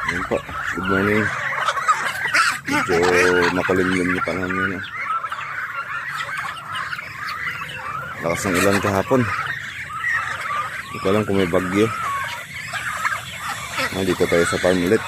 Ayun po, good morning. Medyo makulimlim yung panahon yun. Lakas ng ulan kahapon. Hindi ko alam kung may bagyo. Dito tayo sa farm ulit.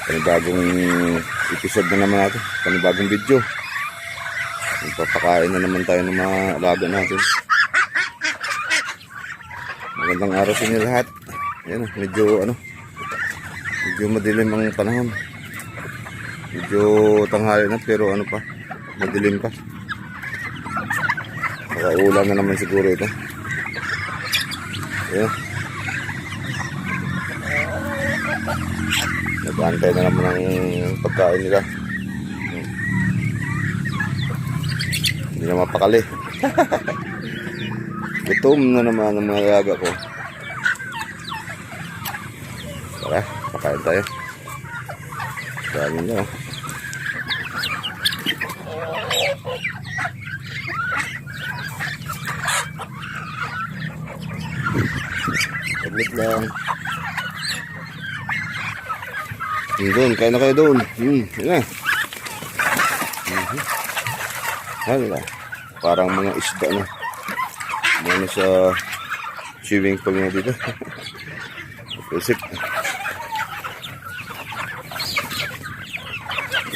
Panibagong episode na naman natin. Panibagong video. Magpapakain na naman tayo ng mga alaga natin. Magandang araw sa inyo lahat. Ayan, medyo madilim ang panahon. Medyo tanghali na pero pa, madilim pa. Nakaulan na naman siguro ito. Ayan. Nag-aantay na naman ang pagkain nila. Hindi na mapakali. Gutom na naman ang mga alaga ko. Tara, pakain tayo. Dami nyo. Tablet lang. Doon, kain na kayo doon. Yan na. Hala. Parang mga isda na. Ano sa swimming pool na dito. Isip.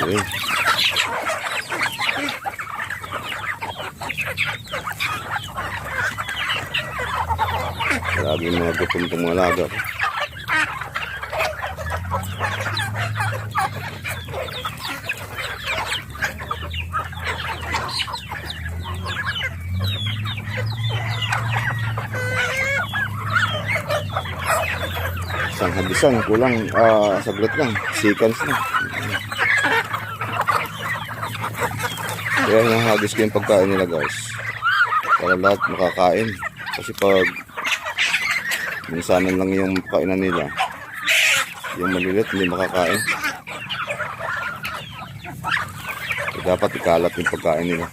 Ayan. Lagi mga gutom itong mga alaga. Isang habisan, kulang saglit lang, seconds na. Kaya nahagis ko yung pagkain nila guys, para lahat makakain. Kasi pag minsanan lang yung kainan nila, yung malilit hindi makakain. Dapat ikalat yung pagkain nila.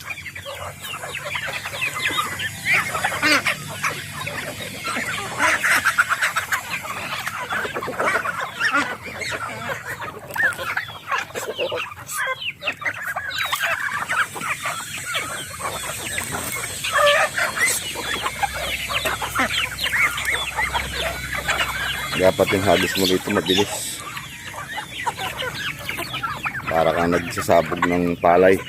Dapat yung hagis mo dito mabilis. Para kang nagsasabog ng palay.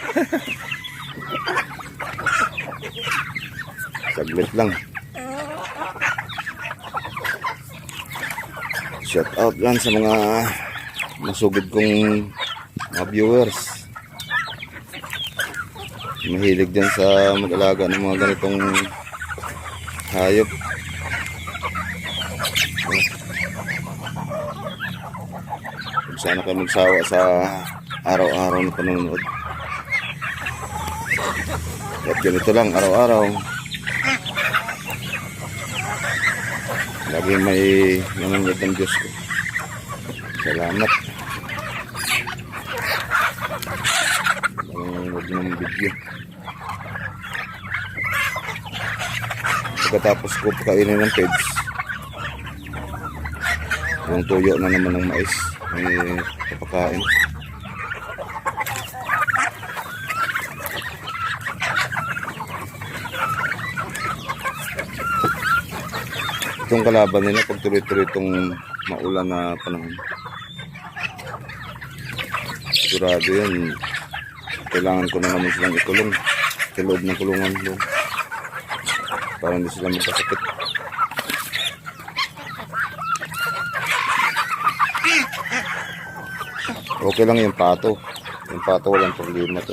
Saglit lang. Shout out lang sa mga masugid kong mga viewers. Mahilig dyan sa mag-alaga ng mga ganitong hayop. Sana kayo magsawa sa araw-araw na panonood. At ganito lang araw-araw. Lagi may nanonood ng Diyos ko. Salamat. Nanonood ng video. Pagkatapos ko pakainin ng pigs, yung tuyo na naman ng mais. May kapakain. Itong kalaban nila pag tuloy-tuloy itong maulan na panahon. Sigurado yan. Kailangan ko na naman silang ikulong sa loob ng kulungan doon para hindi sila magkasakit. Okay lang yung pato. Yung pato walang problema to.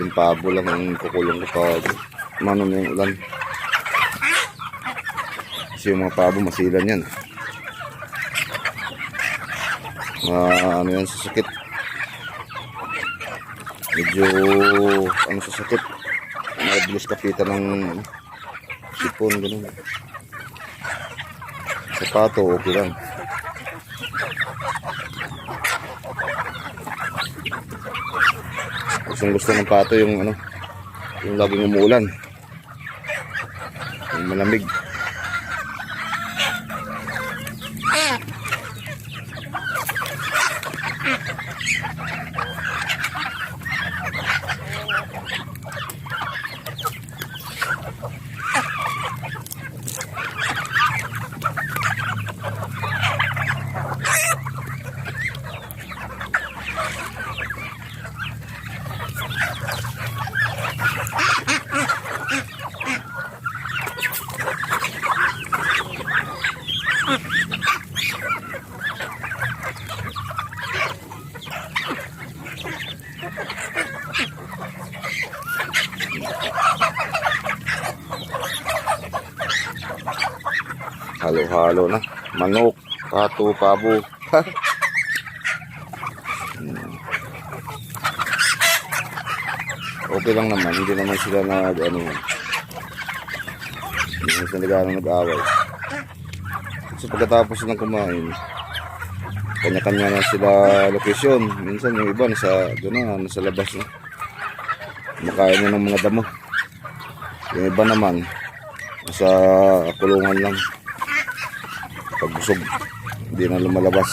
Yung pabo lang ang kukulong ko pag mano na yung ulan. Kasi yung mga pabo masilan yan. Ano yan sa sakit. Medyo sa sakit. Mabilis kapitan ng sipon. Ganun. Sa pato okay lang. Gusto ng pato yung yung laging umuulan, yung malamig. halo na. Manok, pato, pabo. Okay lang naman, hindi naman sila hindi naman sila nag-away. So pagkatapos ng kumain, kanya-kanya na sila location. Minsan yung iba nasa labas na. Makain na ng mga damo. Yung iba naman nasa kulungan lang. Pag busog, hindi na lumalabas.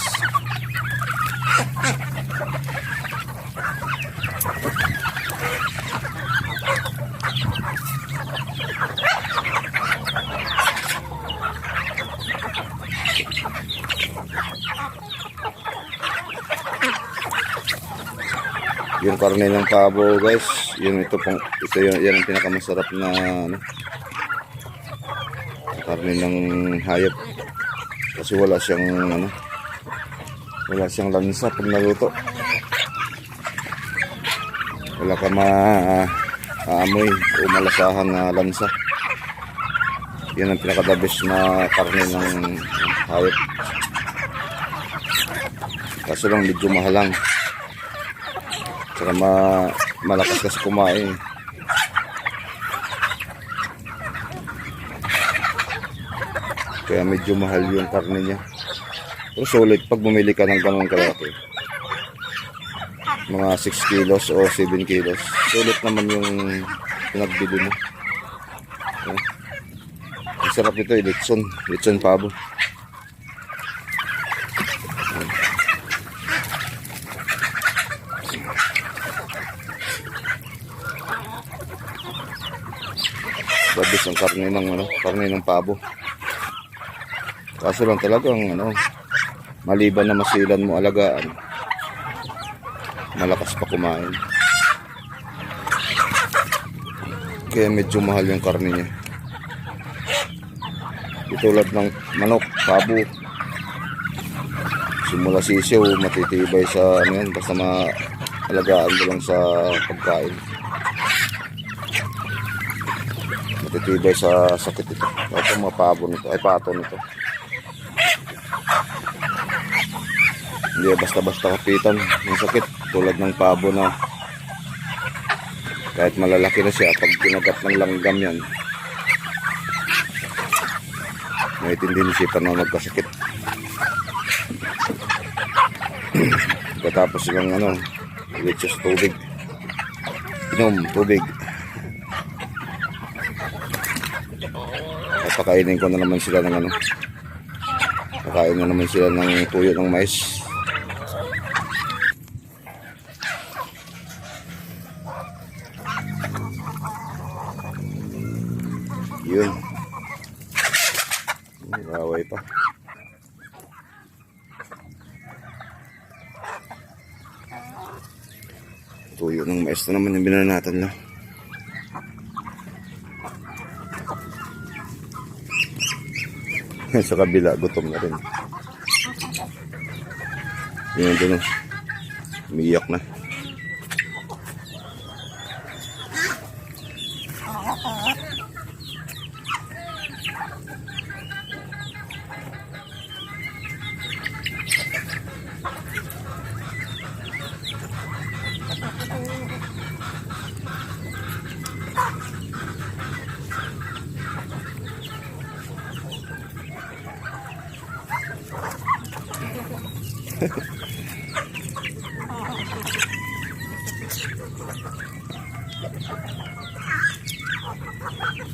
Yung karne ng pabo guys, yan ang pinakamasarap na karne ng hayop. Kasi wala siyang lansa pag naluto. Wala ka maamoy o malasahan na lansa. Yan ang pinaka-the best na karne ng hayop. Kaso lang medyo mahal lang. Saka malakas kasi kumain. Kaya medyo mahal yung karne niya. Pero solid pag bumili ka ng ganun kalaki. Mga 6 kilos o 7 kilos. Solid naman yung pinagbili mo. Ang sarap nito, litson pabo. Babis ang karne ng pabo. Kaso lang talagang maliban na masilan mo alagaan, malakas pa kumain. Kaya medyo mahal yung karne niya. Tulad ng manok, pabo. Simula sisiw, matitibay sa basta maalagaan mo lang sa pagkain. Matitibay sa sakit ito. Ito mga pabo nito, ay pato nito. Hindi basta-basta kapitan yung sakit. Tulad ng pabo na kahit malalaki na siya, pag kinagat ng langgam yan, may tendency na magkasakit. Katapos silang litso sa tubig. Inom tubig. Pakainin ko na naman sila ng pakain na naman sila ng tuyo ng mais. Yun. Away pa. Tuyo ng mais na naman yung binanatan lang. Sa kabila, gutom na rin. Yun doon, umiiyak na.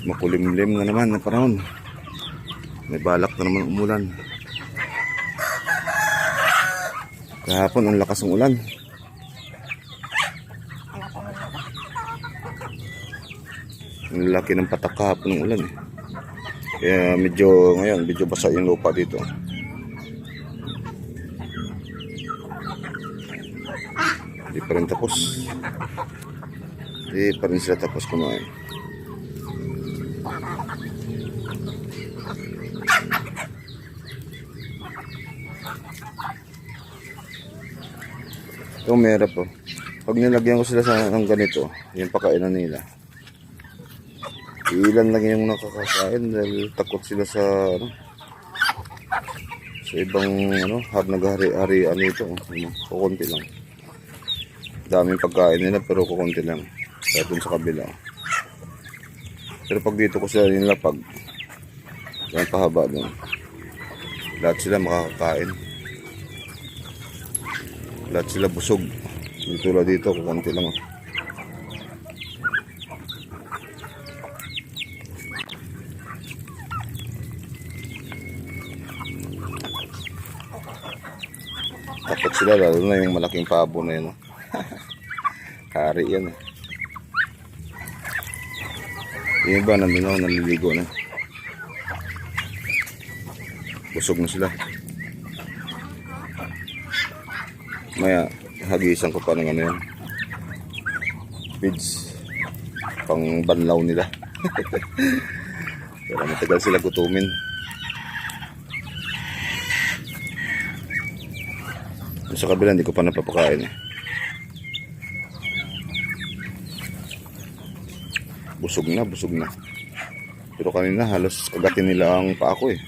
Makulimlim na naman ang panahon. May balak na naman umulan. Kahapon ang lakas ng ulan. Ang laki ng patak kahapon ng ulan. Kaya ngayon medyo basa yung lupa dito. Hindi pa rin tapos. Hindi pa rin sila tapos kumain. Ito meron po. Pag nilagyan ko sila ng ganito, yung pakainan nila. Ilan lang yung nakakakain dahil takot sila sa Sa ibang ano, naghari-harian ito, kukunti lang. Daming pagkain nila pero kukunti lang. Kaya dun sa kabila. Pero pag dito ko sila nilapag, yan pahaba dun. Lahat sila makakakain. Lahat sila busog. Yung tulad dito, kukunti lang. Takot sila, lalo na yung malaking pabo na yun. Hari yan. Yung iba, nandun ako, naliligo na. Busog na sila. Maya, hagisan ko pa ng ano yan. Feeds. Pang banlaw nila. Pero matagal sila gutumin. Sa kabila, hindi ko pa napapakain. Busog na, busog na. Pero kanina, halos agatin nila ang paa ko eh.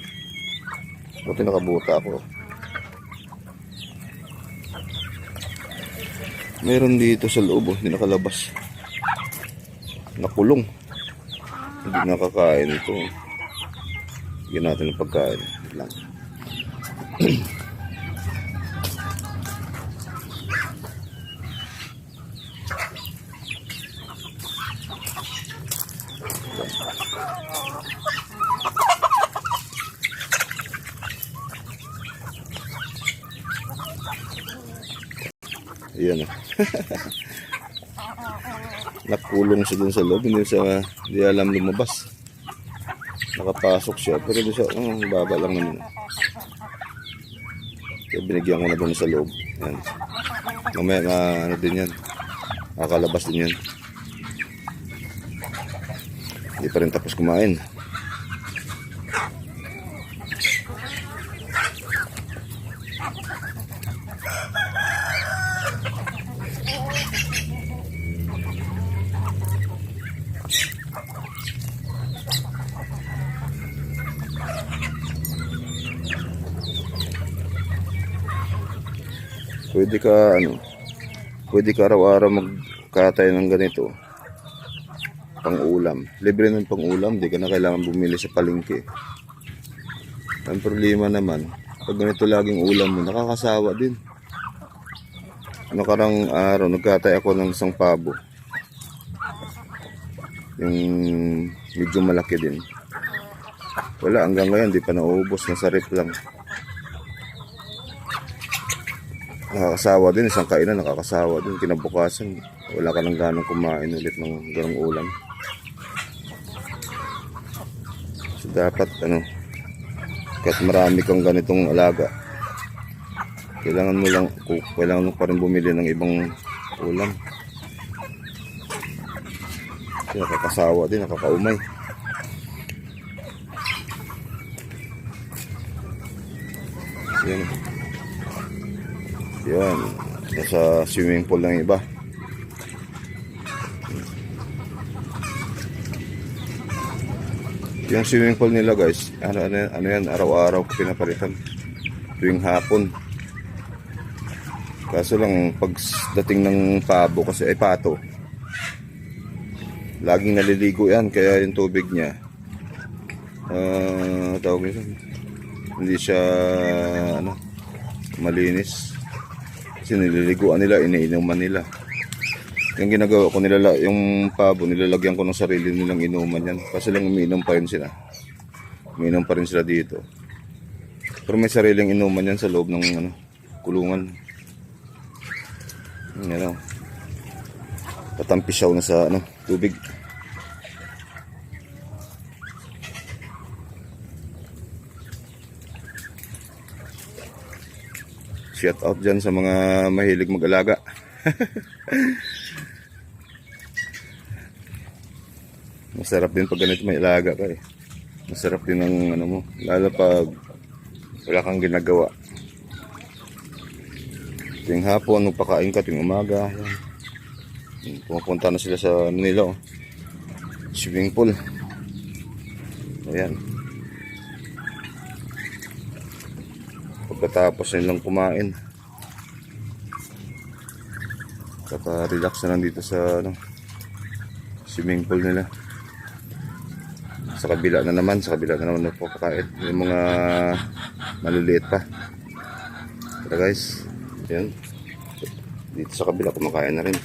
Buti nakabuta ako. Meron dito sa loob, oh, hindi nakalabas. Nakulong. Hindi nakakain ito. Bigyan natin ng pagkain. Lang. Ayan. Nakulong siya dun sa loob, hindi alam lumabas. Nakapasok siya pero doon sa baba lang naman. Kaya binigyan ko na dun sa loob. Ayan. Mamaya ano din yan, nakakalabas din yan. Hindi pa rin tapos kumain. Pwede ka araw-araw magkatay ng ganito pang ulam. Libre ng pang ulam, di ka na kailangan bumili sa palengke. Ang problema naman, pag ganito laging ulam mo, nakakasawa din. Nakarang araw, nagkatay ako ng isang pabo. Yung medyo malaki din. Wala, hanggang ngayon, di pa naubos, nasa rep lang. Nakakasawa din, isang kainan nakakasawa din. Kinabukasan, wala ka nang ganang kumain ulit ng ganong ulam. So dapat kahit marami kang ganitong alaga, kailangan mo pa rin bumili ng ibang ulam. Kasi nakakasawa din, nakakaumay. Yan, nasa swimming pool ng iba. Yung swimming pool nila guys, ano yan, araw-araw ko pinapalitan tuwing hapon. Kaso lang pag dating ng pabo kasi ay pato, laging naliligo yan, kaya yung tubig niya tawag nito, hindi siya malinis. Kasi nililiguan nila, iniinuman nila. Yung ginagawa ko, yung pabo, nilalagyan ko ng sarili nilang inuman yan. Kasi lang umiinom pa rin sila. Umiinom pa rin sila dito. Pero may sariling inuman yan sa loob ng kulungan. Yan, patampisaw na sa tubig. Shout out dyan sa mga mahilig mag-alaga. Masarap din pag ganito may alaga ka eh. Masarap din ang mo, lalo pag wala kang ginagawa. Ting hapon, magpakain ka, ting umaga. Yan. Pumunta na sila sa nila, swimming pool. Ayan. pagkatapos nilang kumain. Relax na lang dito sa swimming pool nila. Sa kabila na naman nagpapakain yung mga maliliit pa. Tara guys, yan. Dito sa kabila kumakain na rin.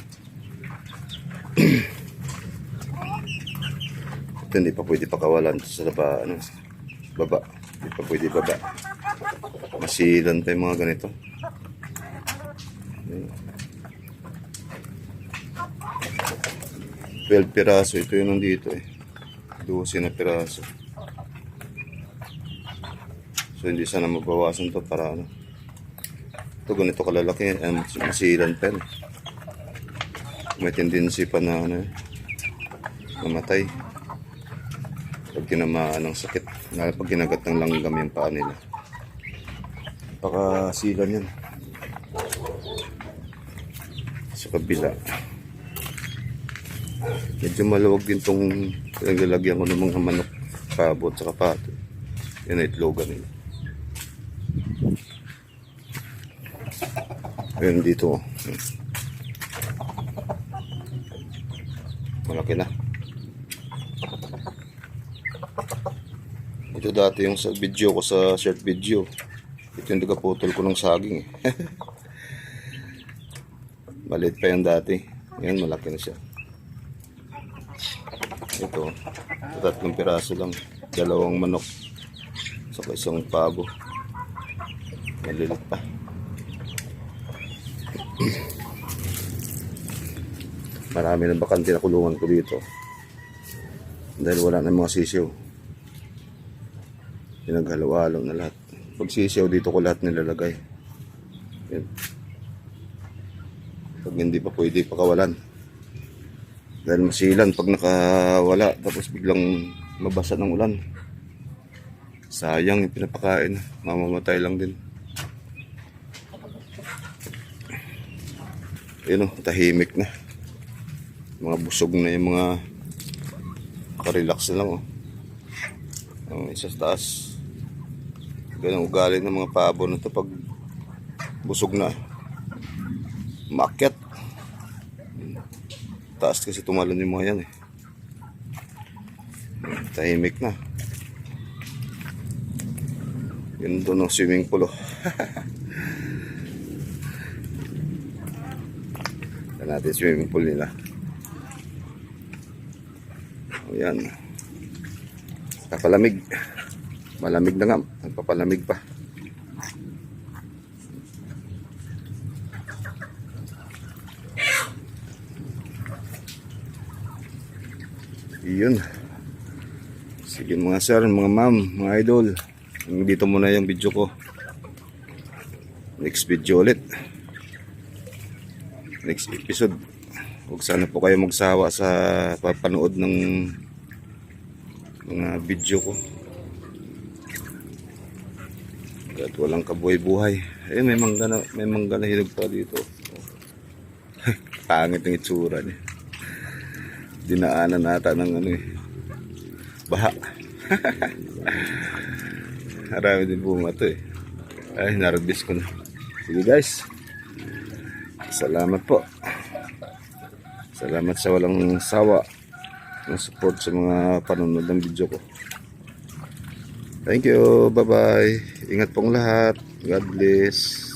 Ito hindi pa pwede pakawalan sa baba. Hindi pa pwede baba. Masilan pa yung mga ganito. Yan. 12 piraso. Ito yun nandito 12 na piraso. So hindi sana mabawasan to para ito ganito kalalaki. Masilan pa yan. May tendency pa na mamatay pag tinamaan ng sakit, lalo pag ginagat ng langgam yung paa nila. Pakasilan yan. Sa kabila medyo maluwag din tong pinaglalagyan ko ng mga manok, pabot sa kapato. Yan ay itlogan nila. Ayun dito malaki na. Ito dati yung sa video ko, sa short video. Ito yung nagaputol ko ng saging Maliit pa yan dati. Ngayon malaki na siya. Ito 3 piraso lang. 2 manok saka 1 pabo. Malilit pa. Marami ng bakante na kulungan ko dito dahil wala na mga sisiw. Pinaghalo-halo na lahat. Pag sisiw dito ko lahat nilalagay. Yan. Pag hindi pa pwede pakawalan dahil masilan pag nakawala tapos biglang mabasa ng ulan. Sayang yung pinapakain. Mamamatay lang din. Yun tahimik na. Mga busog na yung mga nakarelax na lang isa sa taas. Ganang ugali ng mga pabo na to pag busog na maakyat. Taas kasi tumalon yung mga yan tahimik na. Yun doon ang swimming pool natin swimming pool nila. Ayan. Papalamig. Malamig na nga. Nagpapalamig pa. Iyon. Sige mga sir, mga ma'am, mga idol. Dito muna yung video ko. Next video ulit. Next episode. Huwag sana po kayo magsawa sa papanood ng mga video ko. At walang kabuhay-buhay. Ayun, may mangga na hinog pa dito. Pangit ng itsura niya. Dinaanan nata ng baha. Marami din bunga to Ay, narabis ko na. Sige guys. Salamat po. Salamat sa walang sawa ng support sa mga panonood ng video ko. Thank you. Bye-bye. Ingat pong lahat. God bless.